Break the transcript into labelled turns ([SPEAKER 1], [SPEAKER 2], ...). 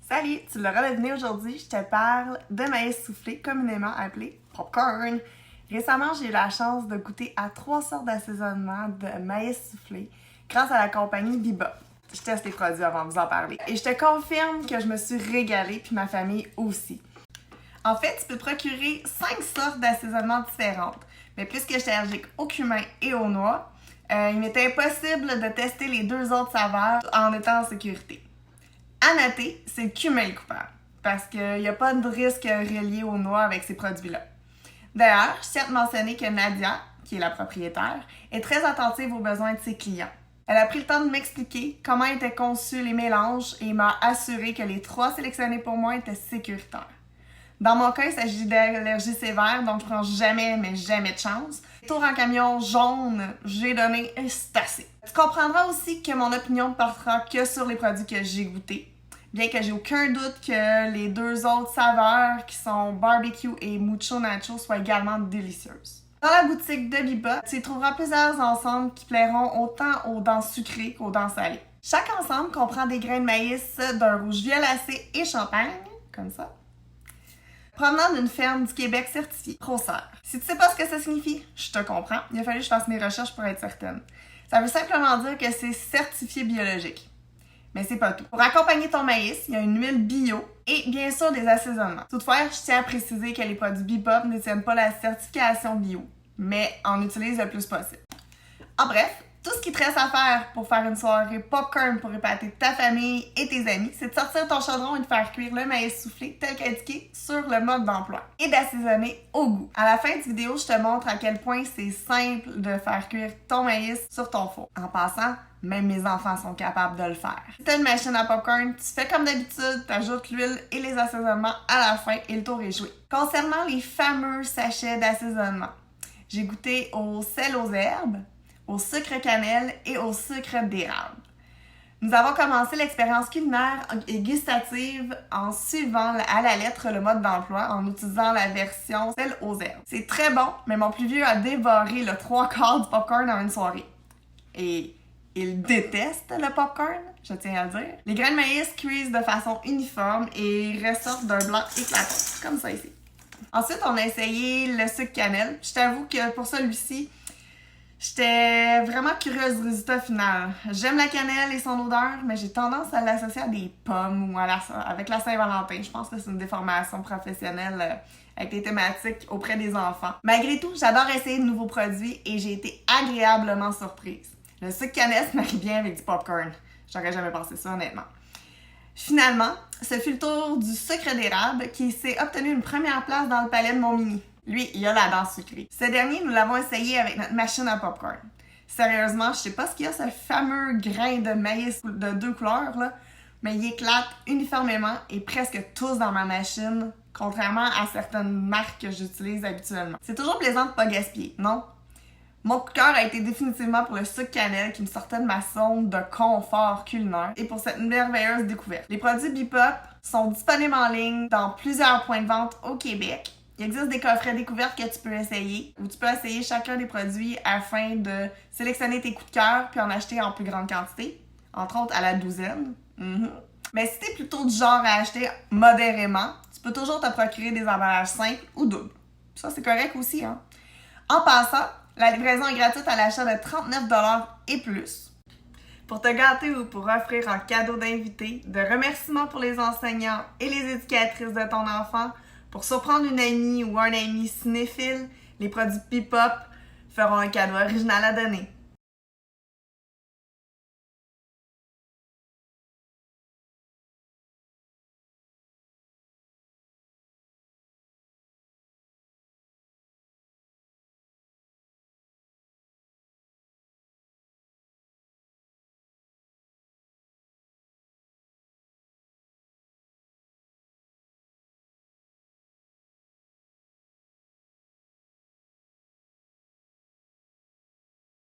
[SPEAKER 1] Salut! Tu l'auras deviné aujourd'hui, je te parle de maïs soufflé, communément appelé popcorn. Récemment, j'ai eu la chance de goûter à 3 sortes d'assaisonnement de maïs soufflé grâce à la compagnie Bebop. Je teste les produits avant de vous en parler. Et je te confirme que je me suis régalée, puis ma famille aussi. En fait, tu peux te procurer 5 sortes d'assaisonnements différentes. Mais puisque j'étais allergique au cumin et aux noix, il m'était impossible de tester les 2 autres saveurs en étant en sécurité. À noter, c'est le cumin le coupable, parce qu'il n'y a pas de risque relié aux noix avec ces produits-là. D'ailleurs, je tiens à te mentionner que Nadia, qui est la propriétaire, est très attentive aux besoins de ses clients. Elle a pris le temps de m'expliquer comment étaient conçus les mélanges et m'a assuré que les 3 sélectionnés pour moi étaient sécuritaires. Dans mon cas, il s'agit d'allergies sévères, donc je prends jamais, mais jamais de chance. Tour en camion jaune, j'ai donné un c'est assez. Tu comprendras aussi que mon opinion ne portera que sur les produits que j'ai goûtés, bien que j'ai aucun doute que les 2 autres saveurs, qui sont barbecue et mucho nacho, soient également délicieuses. Dans la boutique de Bebop, tu y trouveras plusieurs ensembles qui plairont autant aux dents sucrées qu'aux dents salées. Chaque ensemble comprend des grains de maïs d'un rouge violacé et champagne, comme ça, provenant d'une ferme du Québec certifiée Procer. Si tu sais pas ce que ça signifie, je te comprends. Il a fallu que je fasse mes recherches pour être certaine. Ça veut simplement dire que c'est certifié biologique. Mais c'est pas tout. Pour accompagner ton maïs, il y a une huile bio et bien sûr des assaisonnements. Toutefois, je tiens à préciser que les produits Bebop ne tiennent pas la certification bio, mais en utilisent le plus possible. En bref, tout ce qui te reste à faire pour faire une soirée popcorn pour épater ta famille et tes amis, c'est de sortir ton chaudron et de faire cuire le maïs soufflé tel qu'indiqué sur le mode d'emploi et d'assaisonner au goût. À la fin de cette vidéo, je te montre à quel point c'est simple de faire cuire ton maïs sur ton four. En passant, même mes enfants sont capables de le faire. Si t'as une machine à popcorn, tu fais comme d'habitude, t'ajoutes l'huile et les assaisonnements à la fin et le tour est joué. Concernant les fameux sachets d'assaisonnement, j'ai goûté au sel aux herbes, au sucre cannelle et au sucre d'érable. Nous avons commencé l'expérience culinaire et gustative en suivant à la lettre le mode d'emploi en utilisant la version sel aux herbes. C'est très bon, mais mon plus vieux a dévoré le 3/4 du popcorn en une soirée. Et il déteste le popcorn, je tiens à le dire. Les grains de maïs cuisent de façon uniforme et ressortent d'un blanc éclatant, comme ça ici. Ensuite, on a essayé le sucre cannelle. Je t'avoue que pour celui-ci, j'étais vraiment curieuse du résultat final. J'aime la cannelle et son odeur, mais j'ai tendance à l'associer à des pommes ou avec la Saint-Valentin. Je pense que c'est une déformation professionnelle avec les thématiques auprès des enfants. Malgré tout, j'adore essayer de nouveaux produits et j'ai été agréablement surprise. Le sucre cannelle se marie bien avec du popcorn. J'aurais jamais pensé ça, honnêtement. Finalement, ce fut le tour du sucre d'érable qui s'est obtenu une première place dans le palais de mon mini. Lui, il a la dent sucrée. Ce dernier, nous l'avons essayé avec notre machine à popcorn. Sérieusement, je sais pas ce qu'il y a, ce fameux grain de maïs de 2 couleurs, là, mais il éclate uniformément et presque tous dans ma machine, contrairement à certaines marques que j'utilise habituellement. C'est toujours plaisant de pas gaspiller, non? Mon coup de cœur a été définitivement pour le sucre cannelle qui me sortait de ma zone de confort culinaire et pour cette merveilleuse découverte. Les produits Bebop sont disponibles en ligne dans plusieurs points de vente au Québec. Il existe des coffrets découvertes que tu peux essayer, où tu peux essayer chacun des produits afin de sélectionner tes coups de cœur puis en acheter en plus grande quantité, entre autres à la douzaine. Mais si t'es plutôt du genre à acheter modérément, tu peux toujours te procurer des emballages simples ou doubles. Ça, c'est correct aussi, hein? En passant, la livraison est gratuite à l'achat de 39$ et plus. Pour te gâter ou pour offrir un cadeau d'invité, de remerciements pour les enseignants et les éducatrices de ton enfant, pour surprendre une amie ou un ami cinéphile, les produits Bebop feront un cadeau original à donner.